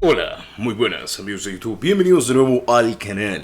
Hola, muy buenas amigos de YouTube, bienvenidos de nuevo al canal.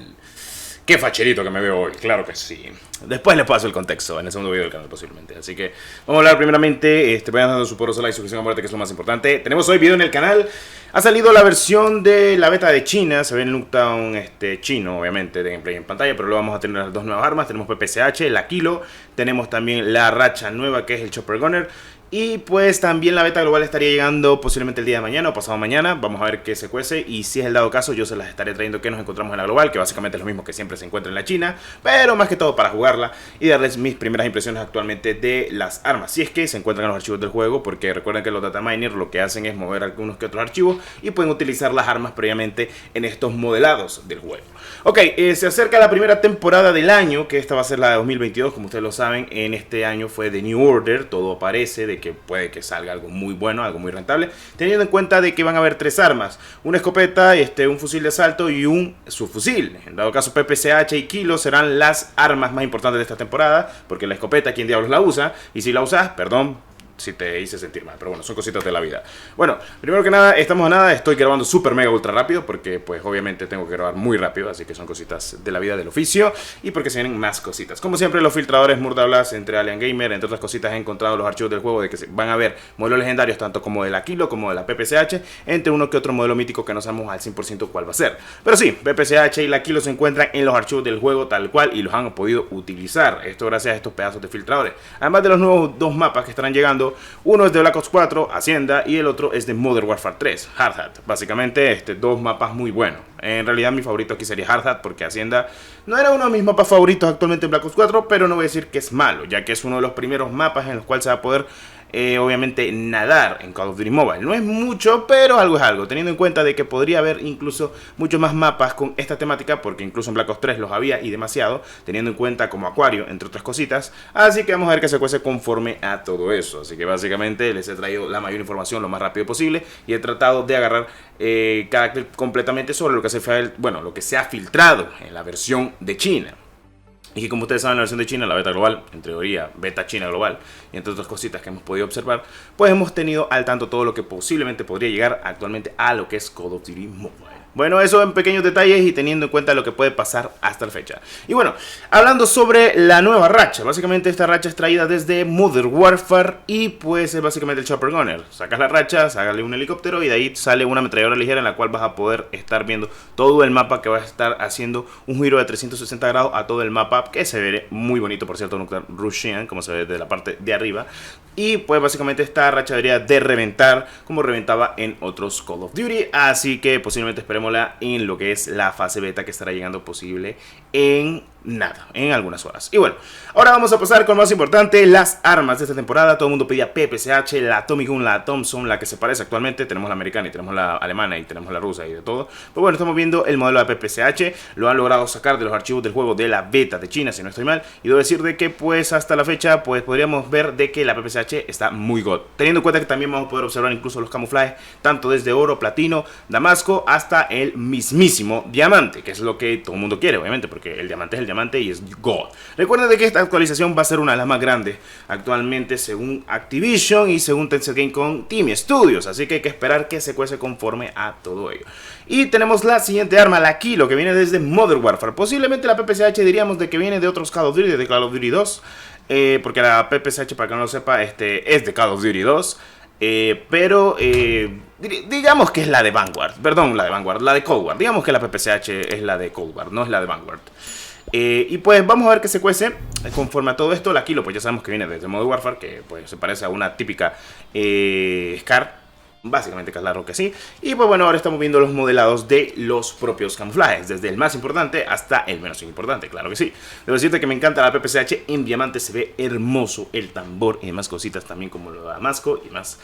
Qué facherito que me veo hoy, claro que sí. Después les paso el contexto en el segundo video del canal posiblemente. Así que vamos a hablar primeramente, vayan dando su poderoso like, suscripción a muerte, que es lo más importante. Tenemos hoy video en el canal. Ha salido la versión de la beta de China. Se ve el Nuketown chino, obviamente, de gameplay en pantalla. Pero luego vamos a tener las dos nuevas armas. Tenemos PPSH, la Kilo. Tenemos también la racha nueva, que es el Chopper Gunner. Y pues también la beta global estaría llegando posiblemente el día de mañana o pasado mañana. Vamos a ver qué se cuece y si es el dado caso yo se las estaré trayendo que nos encontramos en la global, que básicamente es lo mismo que siempre se encuentra en la China, pero más que todo para jugarla y darles mis primeras impresiones actualmente de las armas. Si es que se encuentran en los archivos del juego, porque recuerden que los data miners lo que hacen es mover algunos que otros archivos y pueden utilizar las armas previamente en estos modelados del juego. Ok, se acerca la primera temporada del año, que esta va a ser la de 2022, como ustedes lo saben. En este año fue The New Order, todo parece de que puede que salga algo muy bueno, algo muy rentable, teniendo en cuenta de que van a haber tres armas: una escopeta, un fusil de asalto y un subfusil. En dado caso, PPSH y Kilo serán las armas más importantes de esta temporada, porque la escopeta, ¿quién diablos la usa? Y si la usas, perdón si te hice sentir mal, pero bueno, son cositas de la vida. Bueno, primero que nada, estamos a nada, estoy grabando super mega ultra rápido, porque pues obviamente tengo que grabar muy rápido, así que son cositas de la vida del oficio, y porque se vienen más cositas. Como siempre, los filtradores Murdablast, entre Alien Gamer, entre otras cositas, he encontrado los archivos del juego de que van a haber modelos legendarios, tanto como de la Kilo como de la PPSH, entre uno que otro modelo mítico que no sabemos al 100% cuál va a ser. Pero sí, PPSH y la Kilo se encuentran en los archivos del juego tal cual y los han podido utilizar. Esto gracias a estos pedazos de filtradores. Además de los nuevos dos mapas que estarán llegando. Uno es de Black Ops 4, Hacienda, y el otro es de Modern Warfare 3, Hard Hat. Básicamente, dos mapas muy buenos. En realidad, mi favorito aquí sería Hard Hat, porque Hacienda no era uno de mis mapas favoritos actualmente en Black Ops 4, pero no voy a decir que es malo, ya que es uno de los primeros mapas en los cuales se va a poder obviamente nadar en Call of Duty Mobile. No es mucho, pero algo es algo, teniendo en cuenta de que podría haber incluso muchos más mapas con esta temática, porque incluso en Black Ops 3 los había y demasiado, teniendo en cuenta como Acuario, entre otras cositas. Así que vamos a ver qué se cuece conforme a todo eso. Así que básicamente les he traído la mayor información lo más rápido posible y he tratado de agarrar cada clip completamente sobre lo que lo que se ha filtrado en la versión de China. Y que, como ustedes saben, la versión de China, la beta global, en teoría beta China global, y entre otras cositas que hemos podido observar, pues hemos tenido al tanto todo lo que posiblemente podría llegar actualmente a lo que es Call of Duty Mobile. Bueno, eso en pequeños detalles y teniendo en cuenta lo que puede pasar hasta la fecha. Y bueno, hablando sobre la nueva racha, básicamente esta racha es traída desde Modern Warfare y pues es básicamente el Chopper Gunner. Sacas la racha, sácale un helicóptero y de ahí sale una ametralladora ligera en la cual vas a poder estar viendo todo el mapa, que va a estar haciendo un giro de 360 grados a todo el mapa, que se ve muy bonito, por cierto, Russian, como se ve de la parte de arriba. Y pues básicamente esta racha debería de reventar como reventaba en otros Call of Duty, así que posiblemente esperémosla en lo que es la fase beta, que estará llegando posible en nada, en algunas horas. Y bueno, ahora vamos a pasar con lo más importante, las armas de esta temporada. Todo el mundo pedía PPSH, la Tommy Gun, la Thompson, la que se parece actualmente. Tenemos la americana y tenemos la alemana y tenemos la rusa y de todo. Pero bueno, estamos viendo el modelo de PPSH. Lo han logrado sacar de los archivos del juego de la beta de China, si no estoy mal. Y debo decir de que pues hasta la fecha pues podríamos ver de que la PPSH está muy god. Teniendo en cuenta que también vamos a poder observar incluso los camuflajes, tanto desde oro, platino, damasco, hasta el mismísimo diamante, que es lo que todo el mundo quiere, obviamente, porque el diamante es el diamante y es God. Recuerden de que esta actualización va a ser una de las más grandes actualmente según Activision y según Tencent Game con Team Studios, así que hay que esperar que se cuece conforme a todo ello. Y tenemos la siguiente arma, la Kilo, que viene desde Modern Warfare. Posiblemente la PPSH diríamos de que viene de otros Call of Duty, de Call of Duty 2, porque la PPSH, para que no lo sepa, es de Call of Duty 2. Pero digamos que es la de Vanguard, perdón, la de Cold War. Digamos que la PPSH es la de Cold War, no es la de Vanguard. Y pues vamos a ver qué se cuece conforme a todo esto. La Kilo pues ya sabemos que viene desde Modern Warfare, que pues se parece a una típica Scar, básicamente, claro que sí. Y pues bueno, ahora estamos viendo los modelados de los propios camuflajes, desde el más importante hasta el menos importante, claro que sí. Debo decirte que me encanta la PPSH en diamante, se ve hermoso el tambor y demás cositas también, como lo de Damasco y más.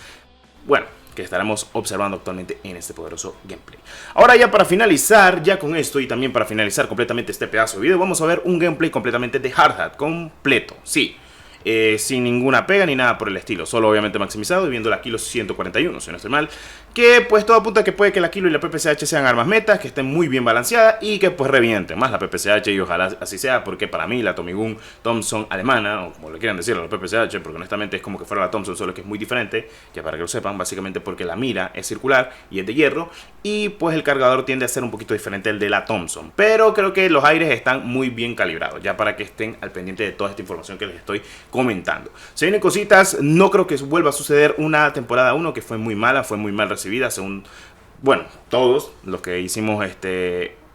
Bueno, que estaremos observando actualmente en este poderoso gameplay. Ahora ya para finalizar, ya con esto y también para finalizar completamente este pedazo de video, vamos a ver un gameplay completamente de Hard Hat, completo, sí. Sin ninguna pega ni nada por el estilo, solo obviamente maximizado y viendo la Kilo 141, si no estoy mal. que pues todo apunta a que puede que la Kilo y la PPCH sean armas metas, que estén muy bien balanceadas y que pues revienten más la PPCH, y ojalá así sea, porque para mí la Tommy Gun Thompson alemana, o como le quieran decir a la PPCH, porque honestamente es como que fuera la Thompson, solo que es muy diferente, ya para que lo sepan, básicamente porque la mira es circular y es de hierro, y pues el cargador tiende a ser un poquito diferente al de la Thompson, pero creo que los aires están muy bien calibrados, ya para que estén al pendiente de toda esta información que les estoy comentando. Se vienen cositas, no creo que vuelva a suceder una temporada 1 que fue muy mala, fue muy mal recibida, según, bueno, todos los que hicimos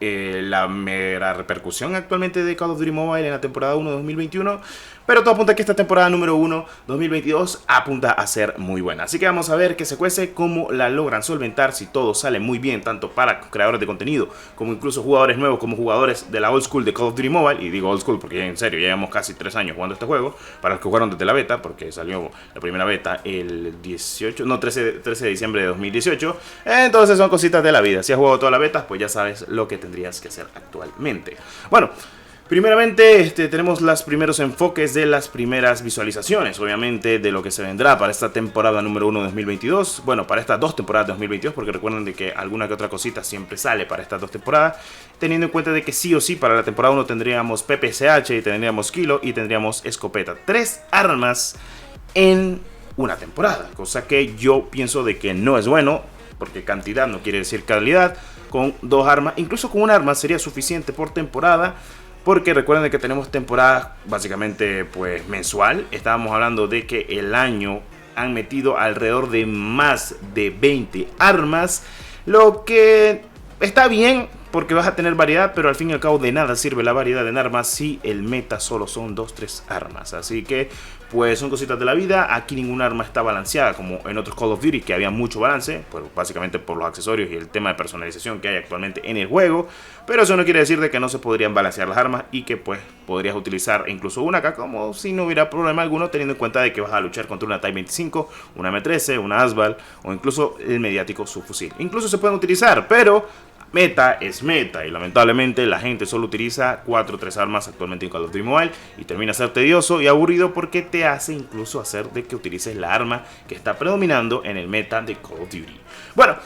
la mera repercusión actualmente de Call of Duty Mobile en la temporada 1 de 2021, pero todo apunta a que esta temporada número 1 2022 apunta a ser muy buena, así que vamos a ver qué se cuece, cómo la logran solventar, si todo sale muy bien, tanto para creadores de contenido, como incluso jugadores nuevos, como jugadores de la old school de Call of Duty Mobile, y digo old school porque en serio, ya llevamos casi 3 años jugando este juego, para los que jugaron desde la beta, porque salió la primera beta el 13 de diciembre de 2018, entonces son cositas de la vida. Si has jugado toda la beta, pues ya sabes lo que tendrías que hacer actualmente. Bueno, primeramente tenemos los primeros enfoques de las primeras visualizaciones, obviamente, de lo que se vendrá para esta temporada número 1 de 2022. Bueno, para estas 2 temporadas de 2022, porque recuerden de que alguna que otra cosita siempre sale para estas 2 temporadas, teniendo en cuenta de que sí o sí para la temporada 1 tendríamos PPCH, y tendríamos Kilo y tendríamos escopeta. 3 armas en una temporada, cosa que yo pienso de que no es bueno, porque cantidad no quiere decir calidad. Con 2 armas, incluso con un arma sería suficiente por temporada, porque recuerden que tenemos temporada básicamente pues mensual. Estábamos hablando de que el año han metido alrededor de más de 20 armas, lo que está bien porque vas a tener variedad, pero al fin y al cabo de nada sirve la variedad en armas si el meta solo son 2-3 armas. Así que pues son cositas de la vida. Aquí ninguna arma está balanceada como en otros Call of Duty, que había mucho balance, pues básicamente por los accesorios y el tema de personalización que hay actualmente en el juego. Pero eso no quiere decir de que no se podrían balancear las armas y que pues podrías utilizar incluso una AK como si no hubiera problema alguno, teniendo en cuenta de que vas a luchar contra una Type 25, una M13, una Asval o incluso el mediático subfusil. Incluso se pueden utilizar, pero meta es meta y lamentablemente la gente solo utiliza 4 o 3 armas actualmente en Call of Duty Mobile y termina a ser tedioso y aburrido porque te hace incluso hacer de que utilices la arma que está predominando en el meta de Call of Duty. Bueno,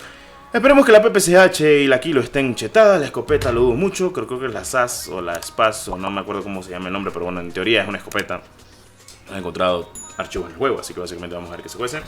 esperemos que la PPCH y la Kilo estén chetadas, la escopeta lo dudo mucho, creo que es la SAS o la SPAS o no me acuerdo cómo se llama el nombre, pero bueno, en teoría es una escopeta. No he encontrado archivos en el juego, así que básicamente vamos a ver qué se cuece.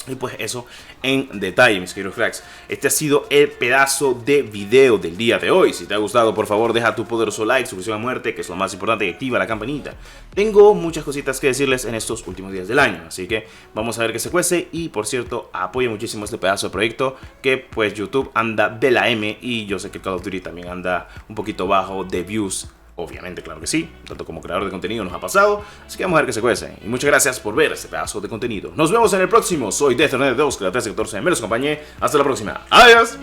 Y pues eso en detalle, mis queridos cracks. Este ha sido el pedazo de video del día de hoy. Si te ha gustado, por favor, deja tu poderoso like, suscripción a muerte, que es lo más importante, y activa la campanita. Tengo muchas cositas que decirles en estos últimos días del año, así que vamos a ver qué se cuece. Y por cierto, apoya muchísimo este pedazo de proyecto, que pues YouTube anda de la M, y yo sé que Call of Duty también anda un poquito bajo de views. Obviamente, claro que sí, tanto como creador de contenido nos ha pasado, así que vamos a ver qué se cuece. Y muchas gracias por ver este pedazo de contenido. Nos vemos en el próximo. Soy Death2, que la 1314 me los acompañé. Hasta la próxima. Adiós.